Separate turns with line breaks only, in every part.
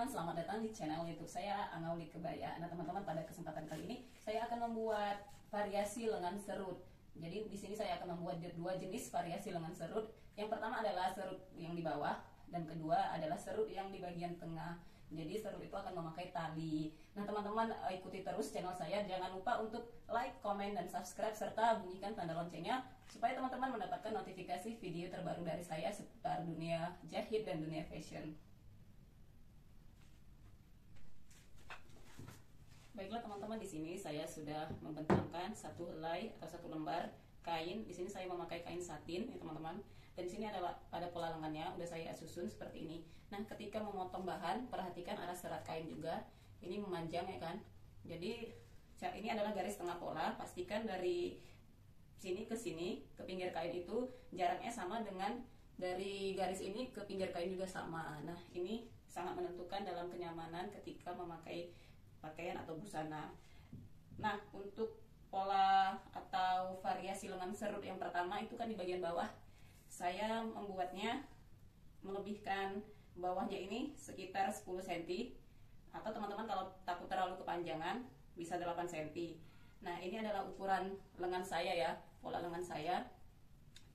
teman-teman, selamat datang di channel YouTube saya, Angauli Kebaya. Nah, teman-teman, pada kesempatan kali ini saya akan membuat variasi lengan serut. Jadi di sini saya akan membuat dua jenis variasi lengan serut. Yang pertama adalah serut yang di bawah dan kedua adalah serut yang di bagian tengah. Jadi serut itu akan memakai tali. Nah, teman-teman, ikuti terus channel saya. Jangan lupa untuk like, komen, dan subscribe serta bunyikan tanda loncengnya supaya teman-teman mendapatkan notifikasi video terbaru dari saya seputar dunia jahit dan dunia fashion. Baiklah teman-teman, di sini saya sudah membentangkan satu helai atau satu lembar kain. Di sini saya memakai kain satin ya teman-teman. Dan di sini ada pola lengannya, udah saya susun seperti ini. Nah, ketika memotong bahan, perhatikan arah serat kain juga. Ini memanjang ya kan. Jadi ini adalah garis tengah pola. Pastikan dari sini ke pinggir kain itu jaraknya sama dengan dari garis ini ke pinggir kain juga sama. Nah, ini sangat menentukan dalam kenyamanan ketika memakai pakaian atau busana. Nah, untuk pola atau variasi lengan serut yang pertama itu kan di bagian bawah. Saya membuatnya melebihkan bawahnya ini sekitar 10 cm, atau teman-teman kalau takut terlalu kepanjangan bisa 8 cm. Nah, ini adalah ukuran lengan saya ya, pola lengan saya.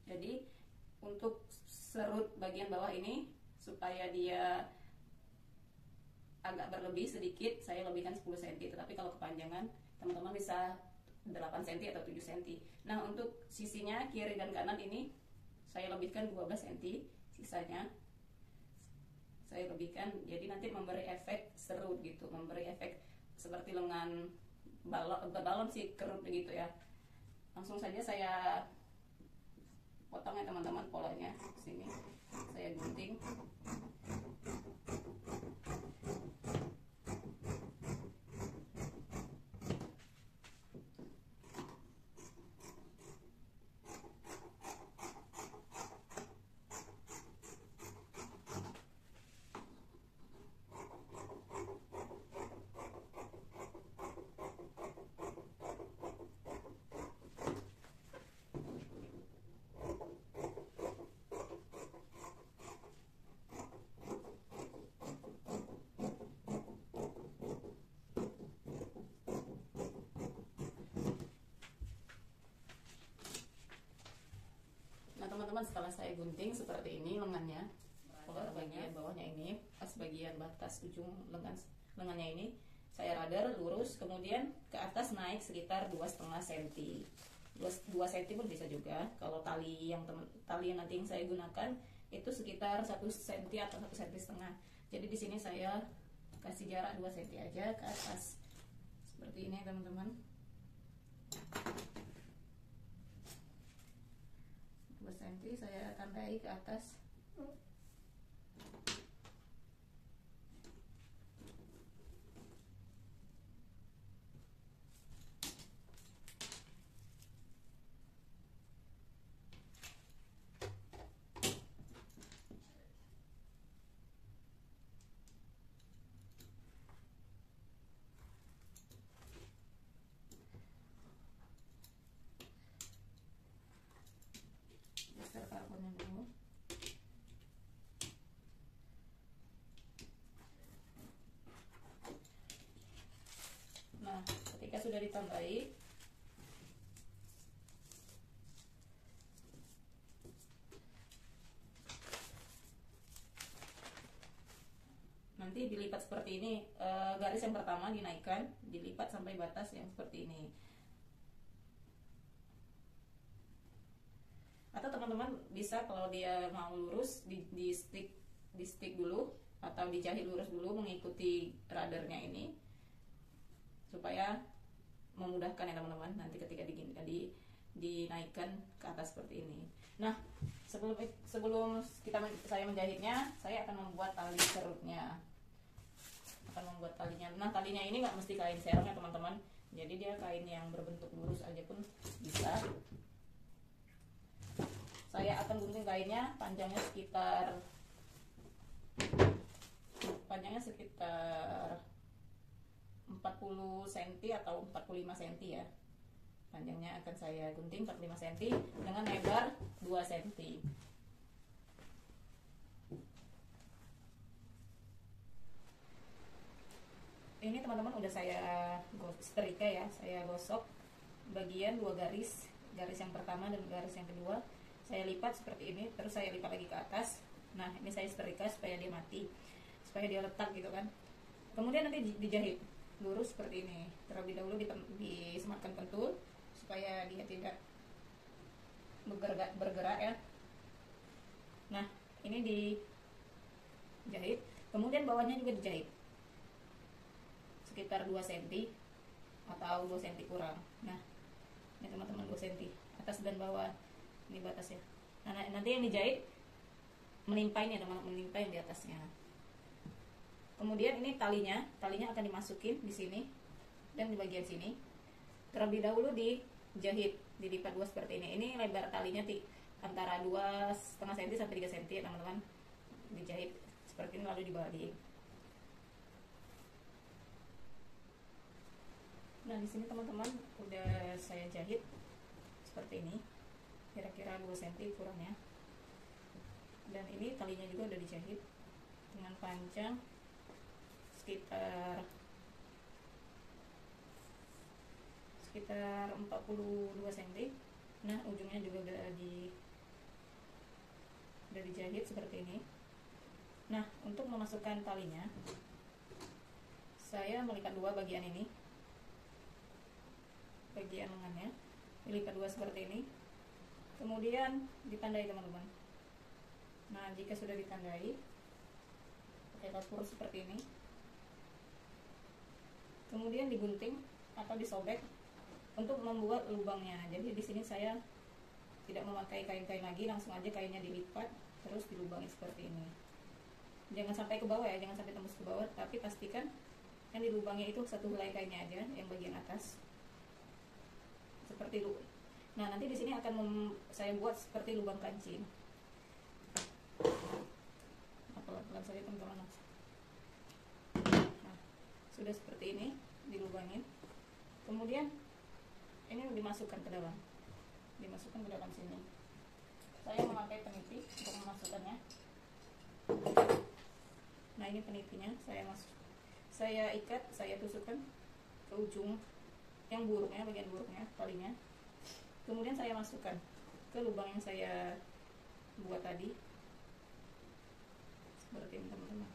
Jadi untuk serut bagian bawah ini supaya dia agak berlebih sedikit, saya lebihkan 10 cm. Tetapi kalau kepanjangan, teman-teman bisa 8 cm atau 7 cm. Nah, untuk sisinya kiri dan kanan ini saya lebihkan 12 cm. Sisanya saya lebihkan, jadi nanti memberi efek serut gitu, memberi efek seperti lengan balon sih, kerut begitu ya. Langsung saja saya potong ya teman-teman, polanya sini saya gunting. Nah teman-teman, setelah saya gunting seperti ini lengannya, pola bagian bawahnya ini pas bagian batas ujung lengannya ini saya radar lurus, kemudian ke atas naik sekitar 2,5 cm. 2 cm pun bisa juga. Kalau tali yang nanti yang saya gunakan itu sekitar 1 cm atau 1,5 cm. Jadi di sini saya kasih jarak 2 cm aja ke atas. Seperti ini teman-teman. 2 cm saya tandai ke atas. Karbonnya dulu. Nah, ketika sudah ditambahi, nanti dilipat seperti ini. Garis yang pertama dinaikkan, dilipat sampai batas yang seperti ini. Atau teman-teman bisa kalau dia mau lurus di stick dulu atau dijahit lurus dulu mengikuti radarnya ini supaya memudahkan ya teman-teman nanti ketika dinaikkan ke atas seperti ini. Nah, sebelum saya menjahitnya, saya akan membuat tali serutnya. Nah, talinya ini nggak mesti kain serong ya teman-teman. Jadi dia kain yang berbentuk lurus aja pun bisa. Saya akan gunting kainnya, panjangnya sekitar 40 cm atau 45 cm ya. Panjangnya akan saya gunting 45 cm dengan lebar 2 cm. udah saya setrika ya, saya gosok bagian 2 garis, garis yang pertama dan garis yang kedua saya lipat seperti ini, terus saya lipat lagi ke atas. Nah ini saya setrika supaya dia mati, supaya dia letak gitu kan. Kemudian nanti dijahit lurus seperti ini. Terlebih dahulu disematkan pentul supaya dia tidak bergerak ya. Nah ini dijahit, kemudian bawahnya juga dijahit sekitar 2 cm atau 2 cm kurang. Nah ini teman-teman 2 cm atas dan bawah, ini batasnya. Nah nanti yang dijahit menimpa ini teman-teman, menimpa yang di atasnya. Kemudian ini talinya akan dimasukin di sini dan di bagian sini. Terlebih dahulu dijahit, dilipat 2 seperti ini. Ini lebar talinya antara 2,5 cm sampai 3 cm ya teman-teman. Dijahit seperti ini lalu dibalik. Nah di sini teman-teman udah saya jahit seperti ini, kira-kira 2 cm kurangnya. Dan ini talinya juga udah dijahit dengan panjang sekitar 42 cm. Nah ujungnya juga udah dijahit seperti ini. Nah untuk memasukkan talinya saya melipat 2 bagian ini, bagian lengannya dilipat 2 seperti ini, kemudian ditandai teman-teman. Nah jika sudah ditandai pakai kapur seperti ini, kemudian digunting atau disobek untuk membuat lubangnya. Jadi di sini saya tidak memakai kain-kain lagi, langsung aja kainnya dilipat terus dilubangi seperti ini. Jangan sampai ke bawah ya, jangan sampai tembus ke bawah, tapi pastikan yang dilubangi itu satu helai kainnya aja, yang bagian atas. Seperti lubang. Nah nanti di sini akan saya buat seperti lubang kancing. Pelan-pelan saja teman-teman. Nah sudah seperti ini dilubangin. Kemudian ini dimasukkan ke dalam, sini. Saya memakai peniti untuk memasukkannya. Nah ini penitinya saya ikat, saya tusukkan ke ujung yang buruknya, bagian buruknya talinya. Kemudian saya masukkan ke lubang yang saya buat tadi seperti ini teman-teman.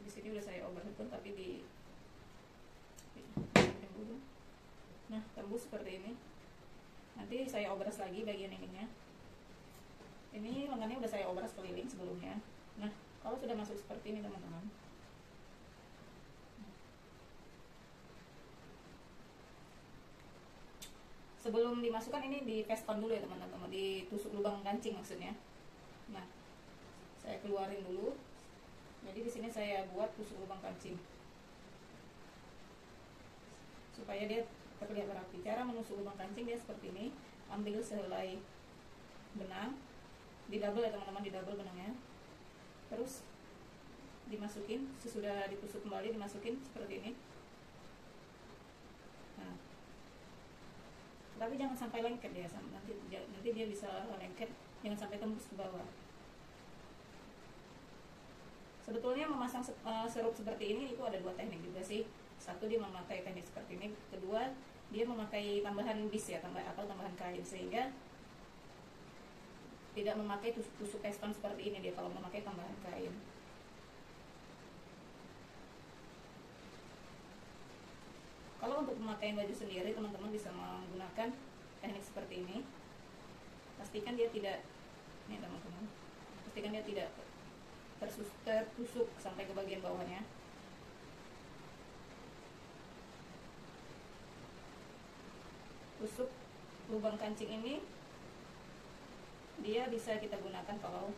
Di sini udah saya obras betul, tapi dulu. Nah tembus seperti ini. Nanti saya obras lagi bagian ininya. Ini lengannya udah saya obras keliling sebelumnya. Nah kalau sudah masuk seperti ini teman-teman, sebelum dimasukkan ini di paston dulu ya teman-teman, ditusuk lubang kancing maksudnya. Nah saya keluarin dulu. Jadi di sini saya buat tusuk lubang kancing supaya dia terlihat rapi. Cara menusuk lubang kancing dia seperti ini. Ambil sehelai benang, didouble ya teman-teman, didouble benangnya. Terus dimasukin, sesudah ditusuk kembali dimasukin seperti ini. Nah, tapi jangan sampai lengket ya, nanti dia bisa lengket, jangan sampai tembus ke bawah. Sebetulnya memasang serup seperti ini itu ada 2 teknik juga sih. Satu dia memakai teknik seperti ini, kedua dia memakai tambahan bis ya, tambahan kain, sehingga tidak memakai tusuk paston seperti ini dia kalau memakai tambahan kain. Kalau untuk pemakaian baju sendiri teman-teman bisa menggunakan teknik seperti ini. Pastikan dia tidak, nih teman-teman, pastikan dia tidak tertusuk sampai ke bagian bawahnya. Tusuk lubang kancing ini dia bisa kita gunakan kalau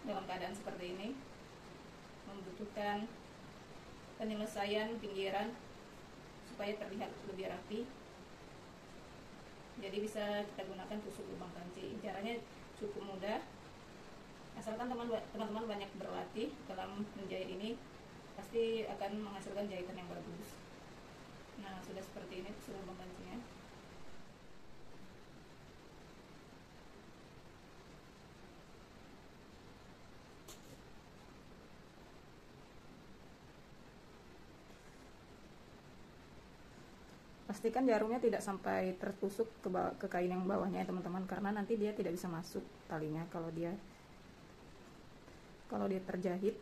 dalam keadaan seperti ini membutuhkan penyelesaian pinggiran supaya terlihat lebih rapi. Jadi bisa kita gunakan tusuk lubang kancing. Caranya cukup mudah, asalkan teman-teman banyak berlatih dalam menjahit ini, pasti akan menghasilkan jahitan yang bagus. Nah sudah seperti ini tusuk lubang kancingnya.
pastikan jarumnya tidak sampai tertusuk ke kain yang bawahnya ya teman-teman, karena nanti dia tidak bisa masuk talinya kalau dia terjahit.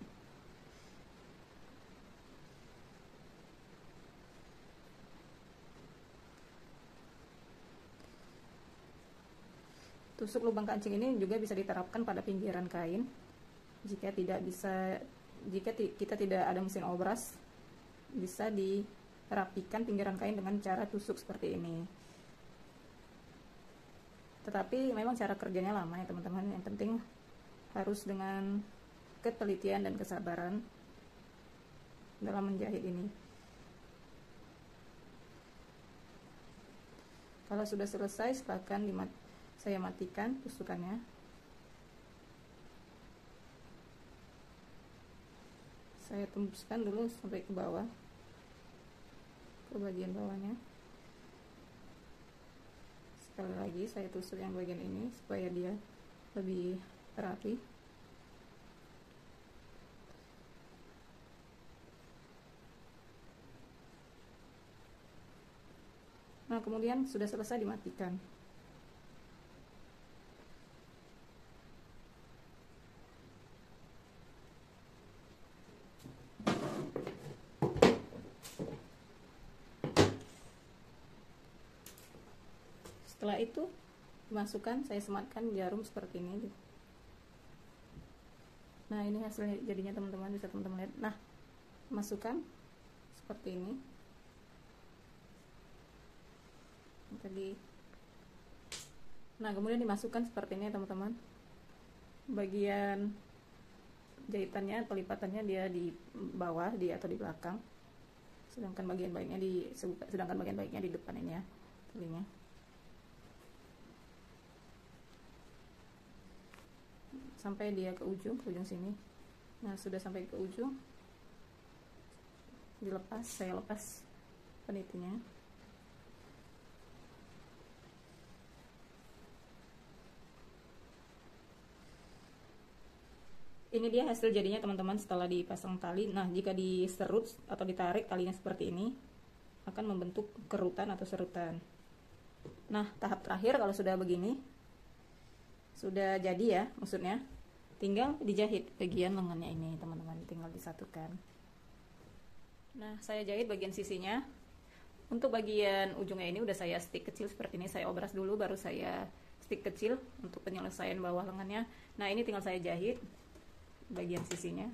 Tusuk lubang kancing ini juga bisa diterapkan pada pinggiran kain jika kita tidak ada mesin obras. Bisa dirapikan pinggiran kain dengan cara tusuk seperti ini, tetapi memang cara kerjanya lama ya teman-teman. Yang penting harus dengan ketelitian dan kesabaran dalam menjahit ini. Kalau sudah selesai, silakan saya matikan tusukannya. Saya tembuskan dulu sampai ke bawah, ke bagian bawahnya. Sekali lagi saya tusuk yang bagian ini supaya dia lebih rapi. Nah, kemudian sudah selesai, dimatikan. Setelah itu dimasukkan, saya sematkan jarum seperti ini. Nah, ini hasilnya jadinya teman-teman, bisa teman-teman lihat. Nah, masukkan seperti ini tadi. Nah, kemudian dimasukkan seperti ini teman-teman. Bagian jahitannya, pelipatannya dia di bawah, atau di belakang, sedangkan bagian baiknya di depan ini ya, talinya. Sampai dia ke ujung sini. Nah, sudah sampai ke ujung, saya lepas penitinya. Ini dia hasil jadinya teman-teman setelah dipasang tali. Nah, jika diserut atau ditarik talinya seperti ini, akan membentuk kerutan atau serutan. Nah, tahap terakhir kalau sudah begini, sudah jadi ya, maksudnya tinggal dijahit bagian lengannya ini teman-teman, tinggal disatukan. Nah, saya jahit bagian sisinya. Untuk bagian ujungnya ini udah saya stick kecil seperti ini, saya obras dulu baru saya stick kecil untuk penyelesaian bawah lengannya. Nah, ini tinggal saya jahit bagian sisinya.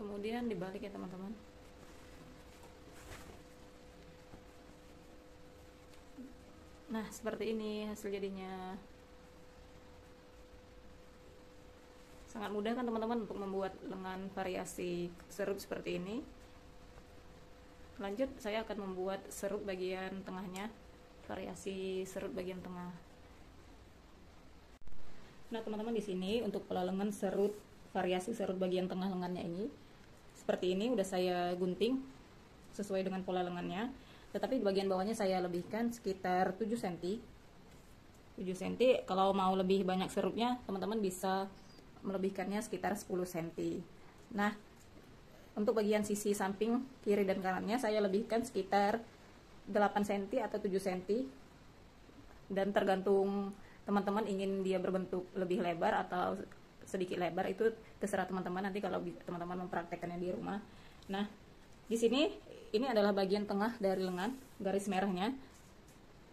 Kemudian dibalik ya teman-teman. Nah, seperti ini hasil jadinya. Sangat mudah kan teman-teman untuk membuat lengan variasi serut seperti ini. Lanjut, saya akan membuat serut bagian tengahnya, variasi serut bagian tengah. Nah, teman-teman, di sini untuk pola lengan serut, variasi serut bagian tengah lengannya ini seperti ini udah saya gunting sesuai dengan pola lengannya, tetapi di bagian bawahnya saya lebihkan sekitar 7 cm. 7 cm. Kalau mau lebih banyak serutnya, teman-teman bisa melebihkannya sekitar 10 cm. Nah, untuk bagian sisi samping kiri dan kanannya saya lebihkan sekitar 8 cm atau 7 cm, dan tergantung teman-teman ingin dia berbentuk lebih lebar atau sedikit lebar, itu terserah teman-teman nanti kalau teman-teman mempraktekkannya di rumah. Nah, di sini ini adalah bagian tengah dari lengan, garis merahnya,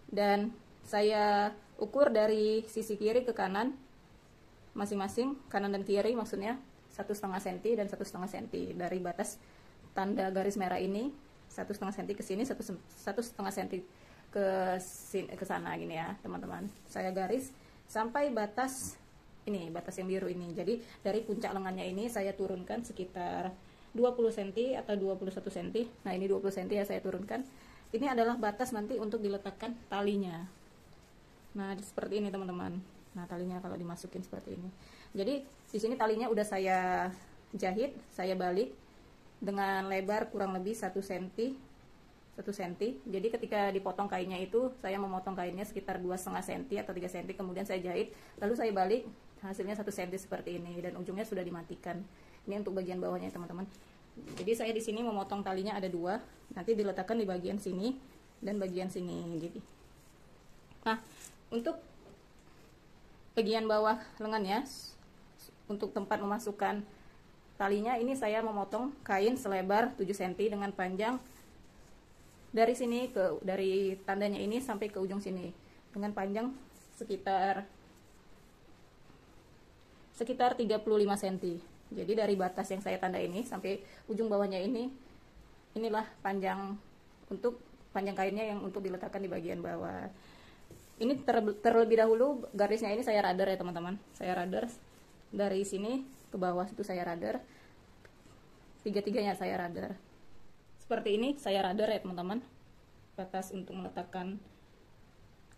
dan saya ukur dari sisi kiri ke kanan masing-masing, kanan dan kiri maksudnya 1,5 cm dan 1,5 cm dari batas tanda garis merah ini, 1,5 cm ke sini, 1,5 cm ke sana gini ya teman-teman. Saya garis sampai batas ini, batas yang biru ini. Jadi dari puncak lengannya ini saya turunkan sekitar 20 cm atau 21 cm. Nah, ini 20 cm ya saya turunkan. Ini adalah batas nanti untuk diletakkan talinya. Nah, seperti ini teman-teman. Nah, talinya kalau dimasukin seperti ini. Jadi di sini talinya udah saya jahit, saya balik dengan lebar kurang lebih 1 cm. 1 cm. Jadi ketika dipotong kainnya itu, saya memotong kainnya sekitar 2,5 cm atau 3 cm, kemudian saya jahit, lalu saya balik, hasilnya 1 cm seperti ini, dan ujungnya sudah dimatikan. Ini untuk bagian bawahnya teman-teman. Jadi saya di sini memotong talinya ada 2, nanti diletakkan di bagian sini dan bagian sini. Jadi, nah, untuk bagian bawah lengannya, untuk tempat memasukkan talinya, ini saya memotong kain selebar 7 cm dengan panjang dari sini dari tandanya ini sampai ke ujung sini dengan panjang sekitar 35 cm. Jadi dari batas yang saya tanda ini sampai ujung bawahnya ini, inilah panjang kainnya yang untuk diletakkan di bagian bawah. Ini terlebih dahulu garisnya ini saya radar ya teman-teman. Saya radar dari sini ke bawah itu, saya radar. Tiga-tiganya saya radar. Seperti ini saya radar ya teman-teman. Batas untuk meletakkan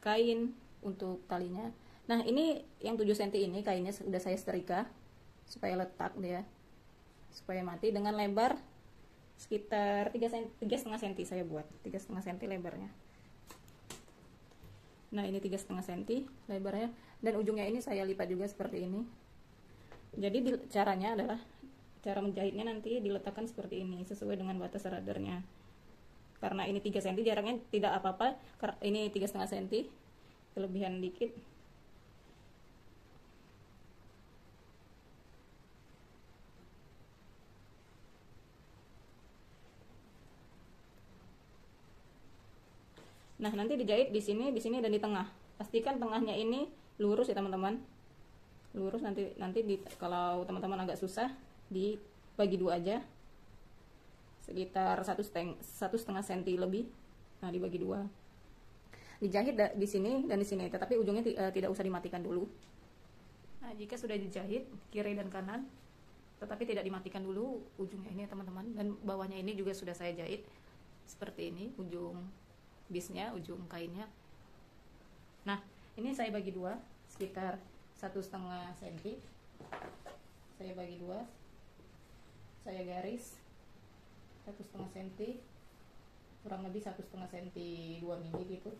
kain untuk talinya. Nah, ini yang 7 cm ini kainnya sudah saya setrika supaya letak dia, supaya mati, dengan lebar sekitar 3,5 cm saya buat. 3,5 cm lebarnya. Nah, ini 3,5 cm lebarnya, dan ujungnya ini saya lipat juga seperti ini. Jadi caranya adalah, cara menjahitnya nanti diletakkan seperti ini sesuai dengan batas radarnya. Karena ini 3 cm jaraknya tidak apa-apa, ini 3,5 cm kelebihan dikit. Nah, nanti dijahit di sini dan di tengah. Pastikan tengahnya ini lurus ya teman-teman. Lurus, nanti kalau teman-teman agak susah, dibagi 2 aja. Sekitar 1,5 cm lebih. Nah, dibagi 2. Dijahit di sini dan di sini, tetapi ujungnya tidak usah dimatikan dulu. Nah, jika sudah dijahit kiri dan kanan, tetapi tidak dimatikan dulu ujungnya ini ya teman-teman, dan bawahnya ini juga sudah saya jahit seperti ini, ujung bisnya, ujung kainnya. Nah, ini saya bagi 2 sekitar 1,5 cm. Saya bagi 2, saya garis 1,5 cm, kurang lebih 1,5 cm 2 mili gitu.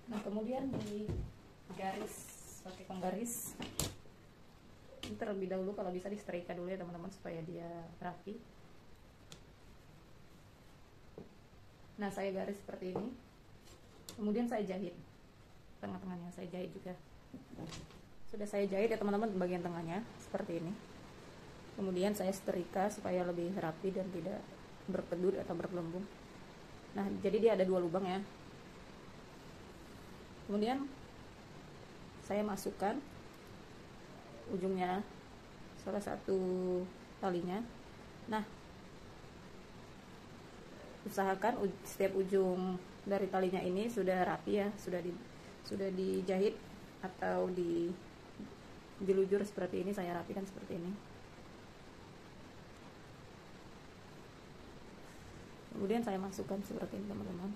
Nah, kemudian di garis pakai penggaris. Ini terlebih dahulu kalau bisa disetrika dulu ya teman-teman, supaya dia rapi. Nah, saya garis seperti ini, kemudian saya jahit tengah-tengahnya, saya jahit juga. Sudah saya jahit ya teman-teman bagian tengahnya seperti ini. Kemudian saya setrika supaya lebih rapi dan tidak berkedut atau bergelembung. Nah, jadi dia ada 2 lubang ya. Kemudian saya masukkan ujungnya salah satu talinya. Nah, usahakan setiap ujung dari talinya ini sudah rapi ya, sudah dijahit atau dilujur seperti ini. Saya rapikan seperti ini. Kemudian saya masukkan seperti ini teman-teman.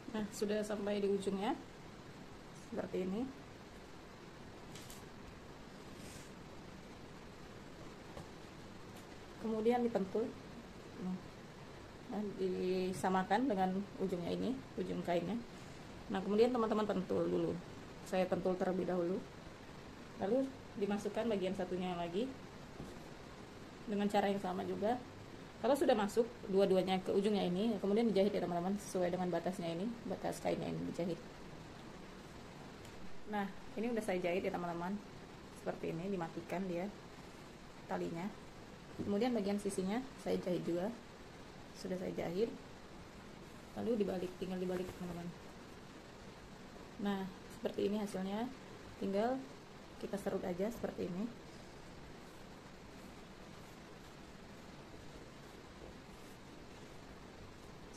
Nah, sudah sampai di ujungnya seperti ini. Kemudian dipentul, nah, disamakan dengan ujungnya ini, ujung kainnya. Nah, kemudian teman-teman pentul dulu. Saya pentul terlebih dahulu, lalu dimasukkan bagian satunya lagi dengan cara yang sama juga. Kalau sudah masuk dua-duanya ke ujungnya ini, kemudian dijahit ya teman-teman, sesuai dengan batasnya ini, batas kainnya ini dijahit. Nah, ini udah saya jahit ya teman-teman, seperti ini, dimatikan dia. talinya. Kemudian bagian sisinya saya jahit juga, sudah saya jahit, lalu dibalik, tinggal dibalik teman-teman. Nah seperti ini hasilnya, tinggal kita serut aja seperti ini.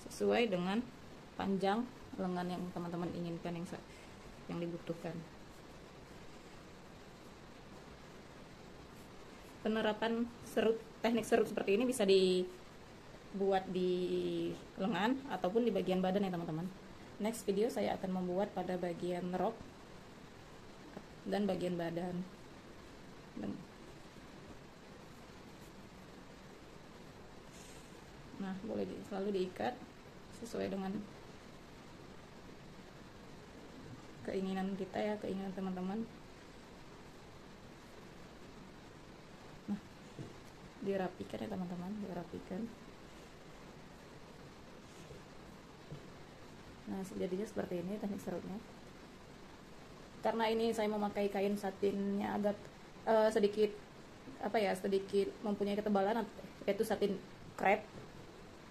Sesuai dengan panjang lengan yang teman-teman inginkan, yang dibutuhkan. Penerapan teknik serut seperti ini bisa dibuat di lengan ataupun di bagian badan ya teman-teman. Next video saya akan membuat pada bagian rok dan bagian badan. Nah boleh selalu diikat sesuai dengan keinginan kita ya, keinginan teman-teman. Nah dirapikan ya teman-teman, dirapikan. Nah jadinya seperti ini teknik serutnya. Karena ini saya memakai kain satinnya agak sedikit sedikit mempunyai ketebalan, yaitu satin crepe,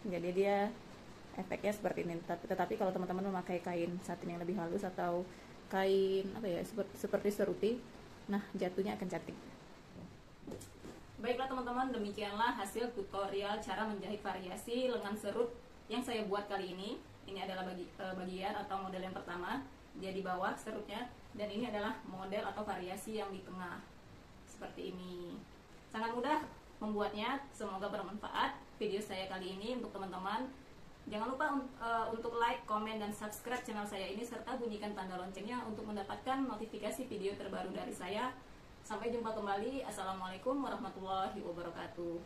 jadi dia efeknya seperti ini. Tetapi kalau teman-teman memakai kain satin yang lebih halus atau kain seperti seruti, nah jatuhnya akan cantik. Baiklah teman-teman, demikianlah hasil tutorial cara menjahit variasi lengan serut yang saya buat kali ini. Ini adalah bagian atau model yang pertama, dia di bawah serutnya, dan ini adalah model atau variasi yang di tengah seperti ini. Sangat mudah membuatnya, semoga bermanfaat video saya kali ini untuk teman-teman. Jangan lupa untuk like, komen, dan subscribe channel saya ini, serta bunyikan tanda loncengnya untuk mendapatkan notifikasi video terbaru dari saya. Sampai jumpa kembali. Assalamualaikum warahmatullahi wabarakatuh.